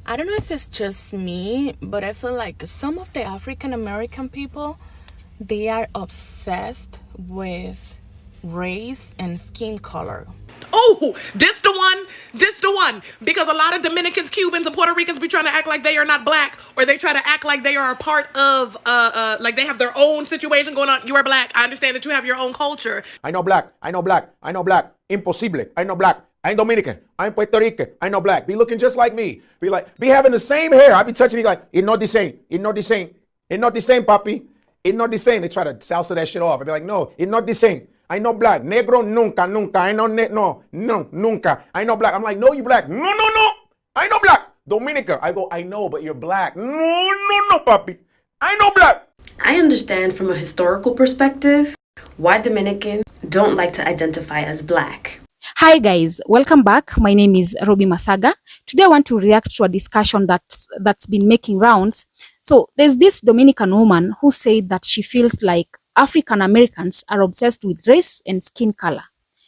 I don't know if it's just me, but I feel like some of the African American people, they are obsessed with race and skin color. Oh, this the one. Because a lot of Dominicans, Cubans, and Puerto Ricans be trying to act like they are not black, or they try to act like they are a part of, like they have their own situation going on. You are black. I understand that you have your own culture. I know black. Imposible. I know black. I'm Dominican. I'm Puerto Rican. I know black. Be looking just like me. Be having the same hair. I be touching you like, it's not the same. It's not the same. It's not the same, papi. It's not the same. They try to salsa that shit off. I be like, no, it's not the same. I know black. Negro, nunca. I know nunca. I know black. I'm like, no, you black. No. I know black. Dominica. I go, I know, but you're black. No, papi. I know black. I understand from a historical perspective why Dominicans don't like to identify as black. Hi guys, welcome back. My name is Robi Masaga. Today I want to react to a discussion that's been making rounds. So there's this Dominican woman who said that she feels like African Americans are obsessed with race and skin color.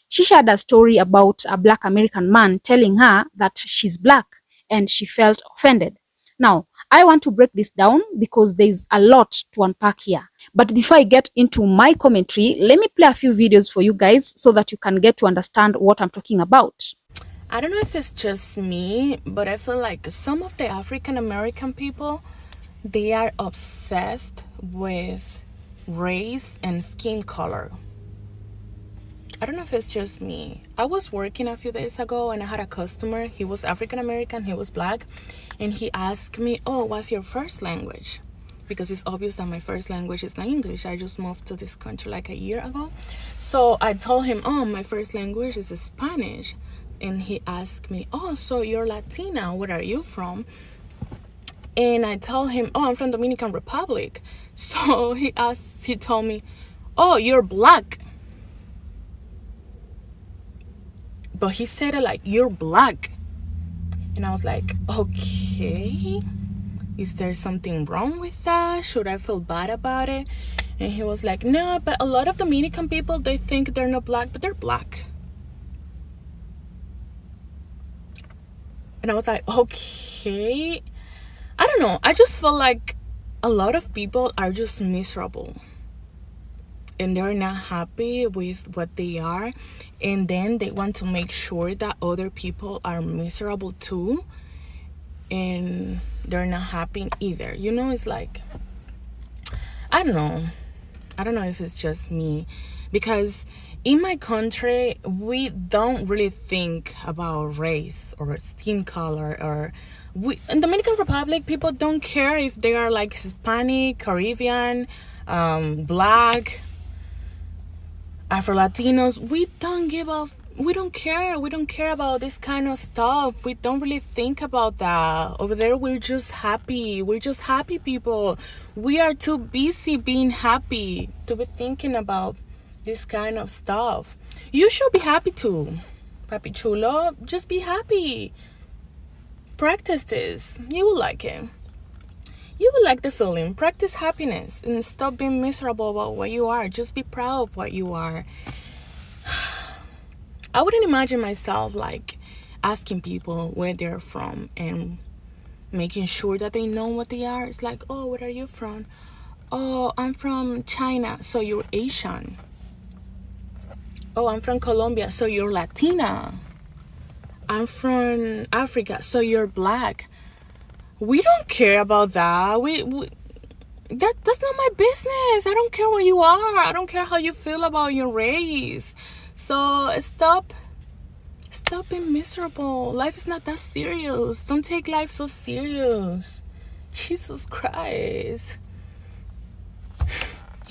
She shared a story about a Black American man telling her that she's black and she felt offended. Now, I want to break this down because there's a lot to unpack here. But before I get into my commentary, let me play a few videos for you guys so that you can get to understand what I'm talking about. I don't know if it's just me, but I feel like some of the African American people, they are obsessed with race and skin color. I don't know if it's just me. I was working a few days ago and I had a customer. He was African American, he was black, and he asked me, oh, what's your first language? Because it's obvious that my first language is not English. I just moved to this country like a year ago. So I told him, oh, my first language is Spanish. And he asked me, oh, so you're Latina, where are you from? And I told him, oh, I'm from Dominican Republic. So he told me, oh, you're black. But he said it like, you're black. And I was like, okay, is there something wrong with that? Should I feel bad about it? And he was like, no, but a lot of Dominican people, they think they're not black, but they're black. And I was like, okay. I don't know. I just feel like a lot of people are just miserable. And they're not happy with what they are, and then they want to make sure that other people are miserable too, and they're not happy either. You know, it's like, I don't know if it's just me, because in my country we don't really think about race or skin color, or in Dominican Republic people don't care if they are like Hispanic, Caribbean, black, Afro-Latinos. We don't care about this kind of stuff. We don't really think about that. Over there, we're just happy people. We are too busy being happy to be thinking about this kind of stuff. You should be happy too, papi chulo. Just be happy. Practice this. You will like it. You will like the feeling. Practice happiness and stop being miserable about what you are. Just be proud of what you are. I wouldn't imagine myself like asking people where they're from and making sure that they know what they are. It's like, oh, where are you from? Oh, I'm from China, so you're Asian. Oh, I'm from Colombia, so you're Latina. I'm from Africa, so you're black. We don't care about that. That's not my business. I don't care what you are. I don't care how you feel about your race. So stop being miserable. Life is not that serious. Don't take life so serious. Jesus Christ.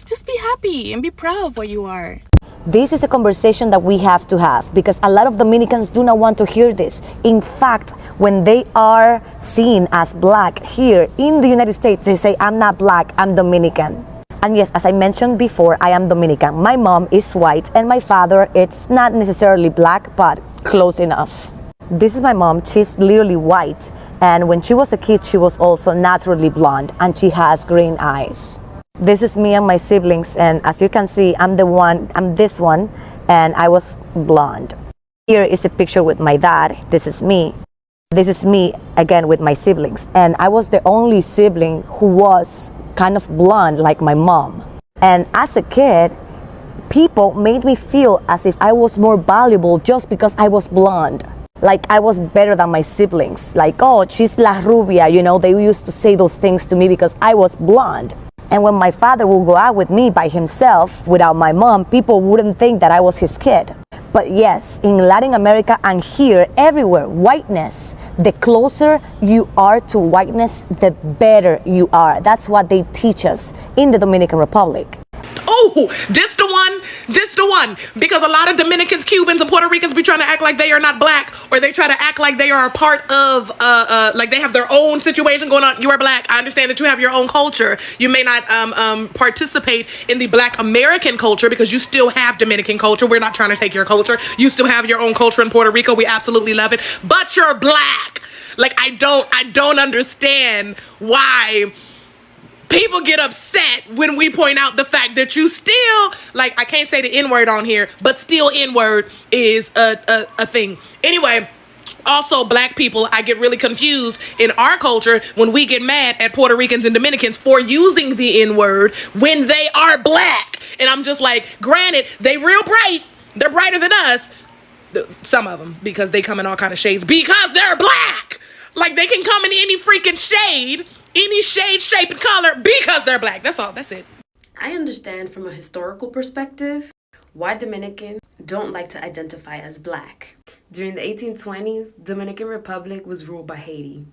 Just be happy and be proud of what you are. This is a conversation that we have to have, because a lot of Dominicans do not want to hear this. In fact, when they are seen as black here in the United States, they say, I'm not black, I'm Dominican. And yes, as I mentioned before, I am Dominican. My mom is white and my father, it's not necessarily black, but close enough. This is my mom. She's literally white. And when she was a kid, she was also naturally blonde, and she has green eyes. This is me and my siblings, and as you can see, I'm this one, and I was blonde. Here is a picture with my dad. This is me. This is me again with my siblings, and I was the only sibling who was kind of blonde like my mom. And as a kid, people made me feel as if I was more valuable just because I was blonde. Like I was better than my siblings. Like, oh, she's la rubia, you know, they used to say those things to me because I was blonde. And when my father would go out with me by himself without my mom, people wouldn't think that I was his kid. But yes, in Latin America and here, everywhere, whiteness, the closer you are to whiteness, the better you are. That's what they teach us in the Dominican Republic. Oh, this the one. Because a lot of Dominicans, Cubans, and Puerto Ricans be trying to act like they are not black, or they try to act like they are a part of, like they have their own situation going on. You are black. I understand that you have your own culture. You may not participate in the Black American culture because you still have Dominican culture. We're not trying to take your culture. You still have your own culture in Puerto Rico. We absolutely love it. But you're black. Like I don't understand why people get upset when we point out the fact that you still, like, I can't say the N-word on here, but still N-word is a thing. Anyway, also black people, I get really confused in our culture when we get mad at Puerto Ricans and Dominicans for using the N-word when they are black. And I'm just like, granted, they real bright. They're brighter than us. Some of them, because they come in all kind of shades because they're black. Like they can come in any freaking shade, any shade, shape, and color because they're black. That's all. That's it. I understand from a historical perspective why Dominicans don't like to identify as black. During the 1820s, Dominican Republic was ruled by Haiti.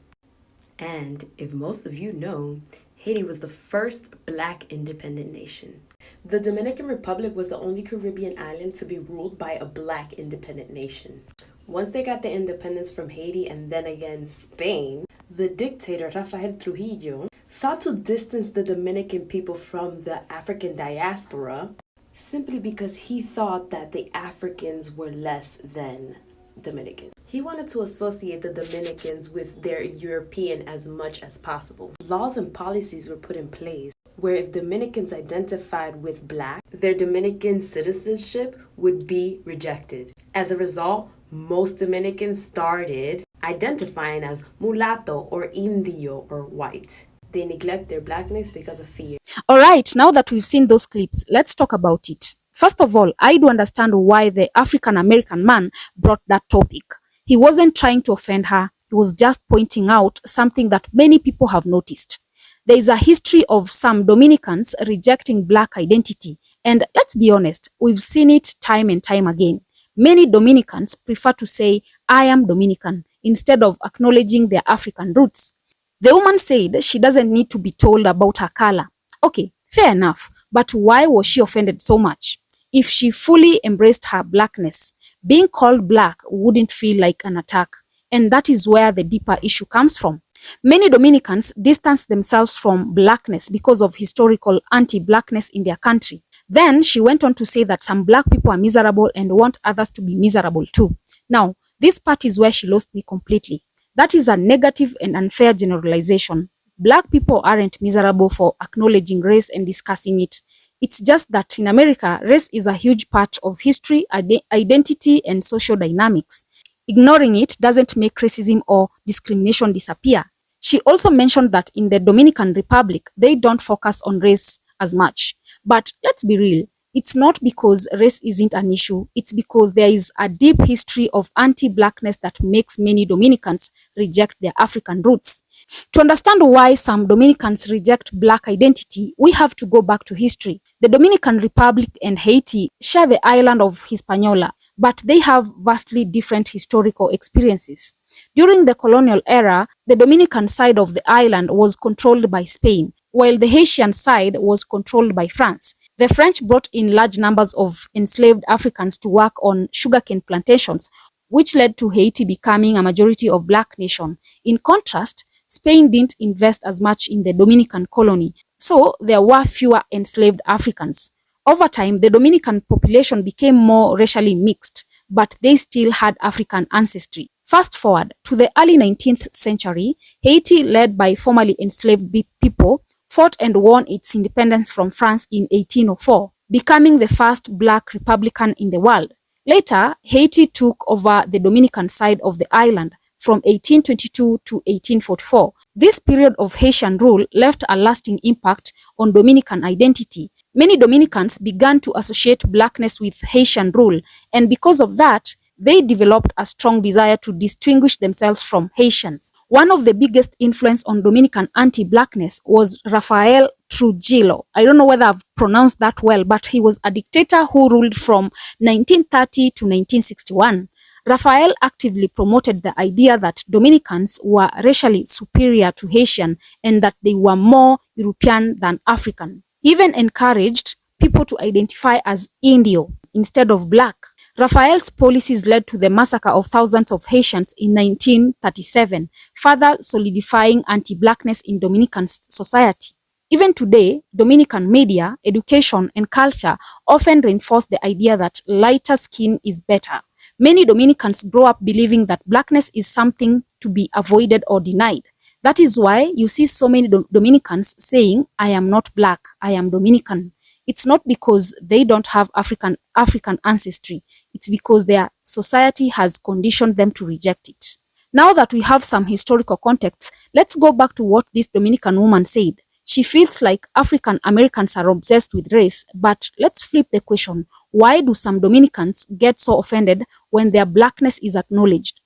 And if most of you know, Haiti was the first black independent nation. The Dominican Republic was the only Caribbean island to be ruled by a black independent nation. Once they got their independence from Haiti and then again Spain, the dictator Rafael Trujillo sought to distance the Dominican people from the African diaspora simply because he thought that the Africans were less than Dominicans. He wanted to associate the Dominicans with their European as much as possible. Laws and policies were put in place where if Dominicans identified with black, their Dominican citizenship would be rejected. As a result, most Dominicans started identifying as mulatto or indio or white. They neglect their blackness because of fear. All right, now that we've seen those clips, let's talk about it. First of all, I do understand why the African American man brought that topic. He wasn't trying to offend her. He was just pointing out something that many people have noticed. There is a history of some Dominicans rejecting black identity. And let's be honest, we've seen it time and time again. Many Dominicans prefer to say, I am Dominican, instead of acknowledging their African roots. The woman said she doesn't need to be told about her color. Okay, fair enough. But why was she offended so much? If she fully embraced her blackness, being called black wouldn't feel like an attack. And that is where the deeper issue comes from. Many Dominicans distance themselves from blackness because of historical anti-blackness in their country. Then she went on to say that some black people are miserable and want others to be miserable too. Now, this part is where she lost me completely. That is a negative and unfair generalization. Black people aren't miserable for acknowledging race and discussing it. It's just that in America, race is a huge part of history, identity, and social dynamics. Ignoring it doesn't make racism or discrimination disappear. She also mentioned that in the Dominican Republic, they don't focus on race as much. But let's be real, it's not because race isn't an issue, it's because there is a deep history of anti-blackness that makes many Dominicans reject their African roots. To understand why some Dominicans reject black identity, we have to go back to history. The Dominican Republic and Haiti share the island of Hispaniola, but they have vastly different historical experiences. During the colonial era, the Dominican side of the island was controlled by Spain, while the Haitian side was controlled by France. The French brought in large numbers of enslaved Africans to work on sugarcane plantations, which led to Haiti becoming a majority of black nation. In contrast, Spain didn't invest as much in the Dominican colony, so there were fewer enslaved Africans. Over time, the Dominican population became more racially mixed, but they still had African ancestry. Fast forward to the early 19th century, Haiti, led by formerly enslaved people, fought and won its independence from France in 1804, becoming the first black republican in the world. Later, Haiti took over the Dominican side of the island, from 1822 to 1844. This period of Haitian rule left a lasting impact on Dominican identity. Many Dominicans began to associate blackness with Haitian rule, and because of that, they developed a strong desire to distinguish themselves from Haitians. One of the biggest influence on Dominican anti-blackness was Rafael Trujillo. I don't know whether I've pronounced that well, but he was a dictator who ruled from 1930 to 1961. Rafael actively promoted the idea that Dominicans were racially superior to Haitian and that they were more European than African. He even encouraged people to identify as Indio instead of black. Rafael's policies led to the massacre of thousands of Haitians in 1937, further solidifying anti-blackness in Dominican society. Even today, Dominican media, education, and culture often reinforce the idea that lighter skin is better. Many Dominicans grow up believing that blackness is something to be avoided or denied. That is why you see so many Dominicans saying, "I am not black, I am Dominican." It's not because they don't have African ancestry. It's because their society has conditioned them to reject it. Now that we have some historical context, let's go back to what this Dominican woman said. She feels like African Americans are obsessed with race, but let's flip the question. Why do some Dominicans get so offended when their blackness is acknowledged?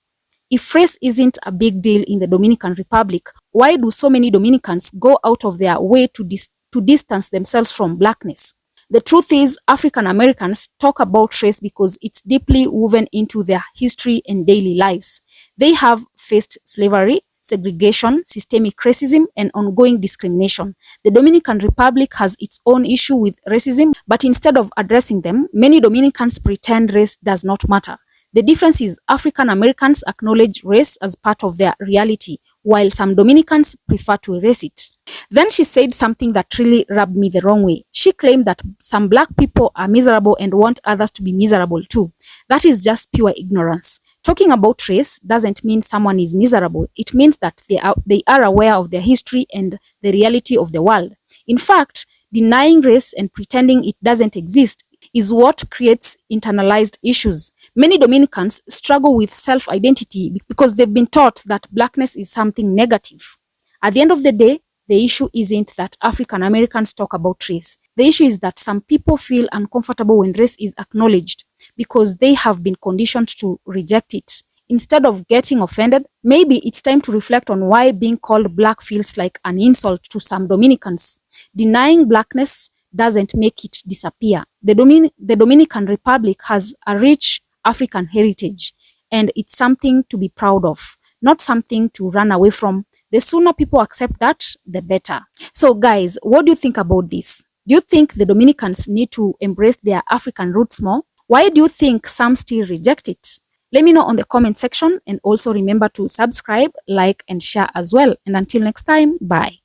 If race isn't a big deal in the Dominican Republic, why do so many Dominicans go out of their way to distance themselves from blackness? The truth is, African Americans talk about race because it's deeply woven into their history and daily lives. They have faced slavery, segregation, systemic racism, and ongoing discrimination. The Dominican Republic has its own issue with racism, but instead of addressing them, many Dominicans pretend race does not matter. The difference is African Americans acknowledge race as part of their reality, while some Dominicans prefer to erase it. Then she said something that really rubbed me the wrong way. She claimed that some black people are miserable and want others to be miserable too. That is just pure ignorance. Talking about race doesn't mean someone is miserable. It means that they are aware of their history and the reality of the world. In fact, denying race and pretending it doesn't exist is what creates internalized issues. Many Dominicans struggle with self-identity because they've been taught that blackness is something negative. At the end of the day, the issue isn't that African Americans talk about race. The issue is that some people feel uncomfortable when race is acknowledged because they have been conditioned to reject it. Instead of getting offended, maybe it's time to reflect on why being called black feels like an insult to some Dominicans. Denying blackness doesn't make it disappear. The Dominican Republic has a rich African heritage, and it's something to be proud of, not something to run away from. The sooner people accept that, the better. So guys, what do you think about this? Do you think the Dominicans need to embrace their African roots more? Why do you think some still reject it? Let me know on the comment section, and also remember to subscribe, like, and share as well. And until next time, bye.